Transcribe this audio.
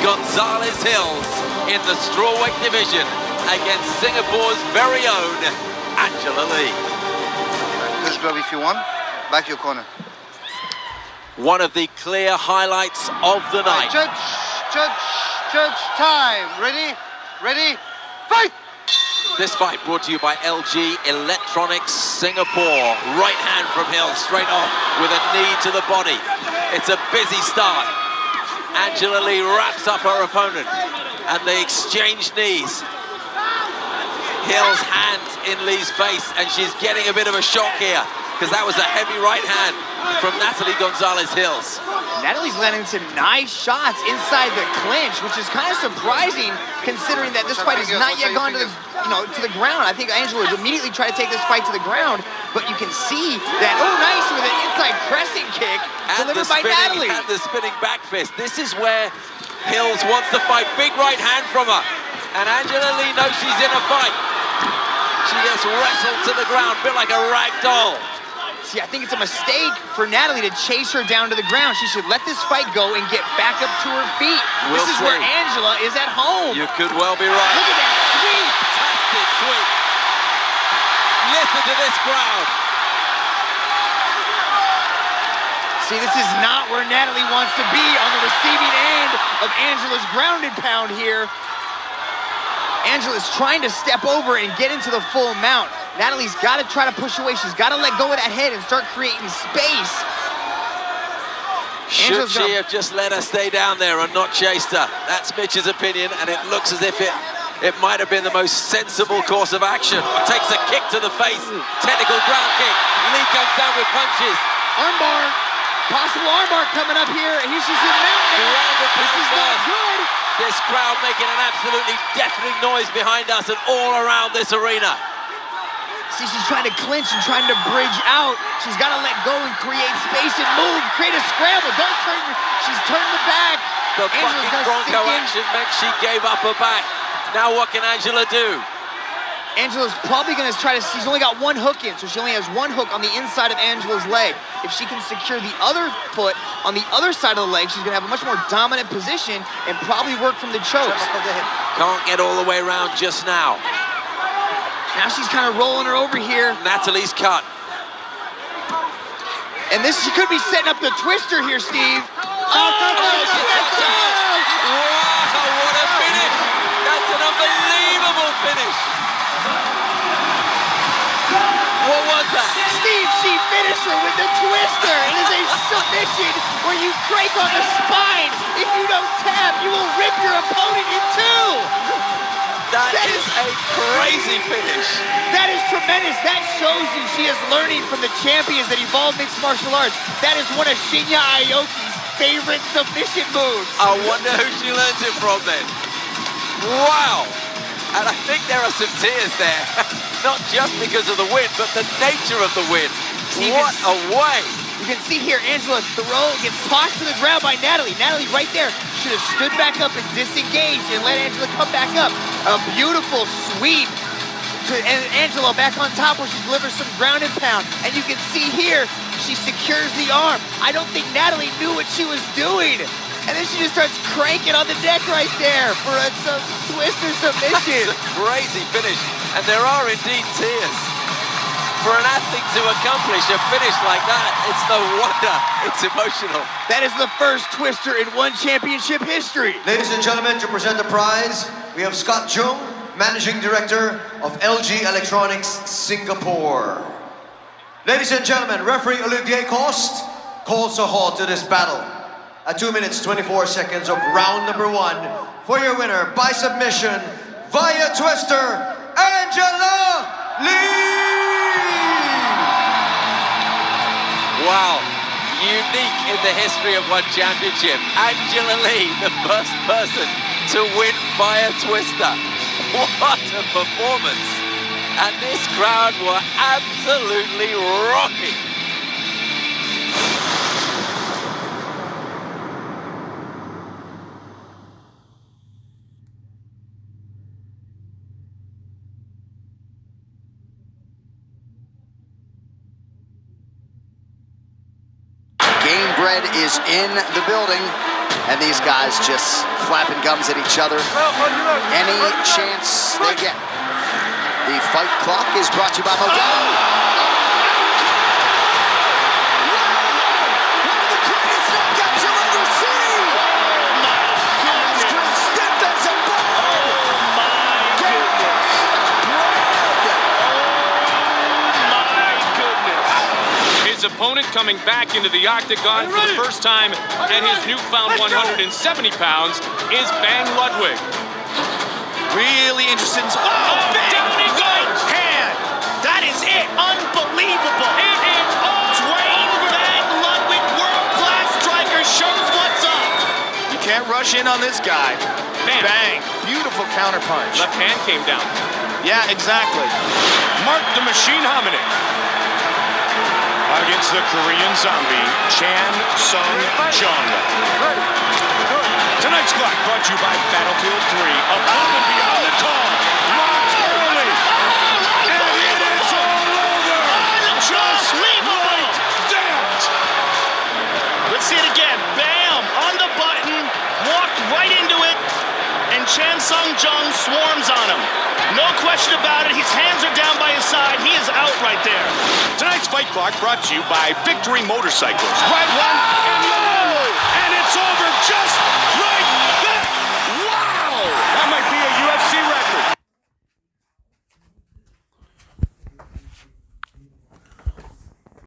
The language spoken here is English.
Gonzalez Hils in the strawweight division against Singapore's very own Angela Lee. Just grab if you want. Back your corner. One of the clear highlights of the night. Judge, time. Ready, fight! This fight brought to you by LG Electronics Singapore. Right hand from Hils, straight off with a knee to the body. It's a busy start. Angela Lee wraps up her opponent and they exchange knees. Hils' hand in Lee's face, and she's getting a bit of a shock here because that was a heavy right hand from Natalie Gonzalez Hils. Natalie's landing some nice shots inside the clinch, which is kind of surprising considering that this fight has not yet gone to the ground. I think Angela would immediately try to take this fight to the ground, but you can see that, oh, nice with an inside pressing kick delivered by Natalie. And the spinning back fist. This is where Hils wants to fight. Big right hand from her. And Angela Lee knows she's in a fight. She gets wrestled to the ground, a bit like a rag doll. See, I think it's a mistake for Natalie to chase her down to the ground. She should let this fight go and get back up to her feet. This is where Angela is at home. You could well be right. Look at that sweep. Fantastic sweep. Listen to this crowd. See, this is not where Natalie wants to be, on the receiving end of Angela's grounded pound here. Angela's trying to step over and get into the full mount. Natalie's got to try to push away. She's got to let go of that head and start creating space. Should she have just let her stay down there and not chased her? That's Mitch's opinion, and it looks as if it might have been the most sensible course of action. Takes a kick to the face. Technical ground kick. Lee comes down with punches. Armbar. Possible armbar coming up here. And he's just in the mount. This is not good. This crowd making an absolutely deafening noise behind us and all around this arena. See, she's trying to clinch and trying to bridge out. She's got to let go and create space and move, create a scramble. Don't turn, she's turned the back. The fucking Bronco action meant she gave up her back. Now what can Angela do? Angela's probably going to try to, she's only got one hook in, so she only has one hook on the inside of Angela's leg. If she can secure the other foot on the other side of the leg, she's going to have a much more dominant position and probably work from the chokes. Can't get all the way around just now. Now she's kind of rolling her over here. Natalie's cut. And this, she could be setting up the twister here, Steve. Wow, what a finish! That's an unbelievable finish. What was that? Steve, she finished her with the twister. It is a submission where you crank on the spine. If you don't tap, you will rip your opponent in two. That is a crazy finish. That is tremendous. That shows you she is learning from the champions that evolve mixed martial arts. That is one of Shinya Aoki's favorite submission moves. I wonder who she learns it from then. Wow. And I think there are some tears there. Not just because of the win, but the nature of the win. What a way. You can see here, Angela gets tossed to the ground by Natalie. Natalie right there should have stood back up and disengaged and let Angela come back up. A beautiful sweep to Angela back on top where she delivers some ground and pound. And you can see here, she secures the arm. I don't think Natalie knew what she was doing. And then she just starts cranking on the deck right there for a twister submission. That's a crazy finish. And there are indeed tears. For an athlete to accomplish a finish like that, it's no wonder it's emotional. That is the first twister in one championship history. Ladies and gentlemen, to present the prize, we have Scott Jung, Managing Director of LG Electronics Singapore. Ladies and gentlemen, referee Olivier Coste calls a halt to this battle. At 2 minutes, 24 seconds of round number 1, for your winner by submission, via twister, Angela Lee! Wow, unique in the history of one championship. Angela Lee, the first person to win via twister. What a performance. And this crowd were absolutely rocking. Game Bread is in the building. and these guys just flapping gums at each other any chance they get. The fight clock is brought to you by Modelo. His opponent coming back into the octagon for the first time at his newfound 170 pounds is Bang Ludwig. Really interested in... Down he goes! Hand! That is it! Unbelievable! It is all Dwayne Bang Ludwig, world-class striker, shows what's up! You can't rush in on this guy. Bam. Bang! Beautiful counterpunch. Left hand came down. Yeah, exactly. Mark the Machine Hominick against the Korean zombie, Chan Sung Jung. Tonight's clock brought to you by Battlefield 3, above and beyond the call. Locked early. And it is all over. Just wait that. Let's see it again. Bam! On the button, walked right into it, and Chan Sung Jung swarms on him. No question about it. His hands are down by his side. He is out right there. Tonight's fight clock brought to you by Victory Motorcycles. Right one and low.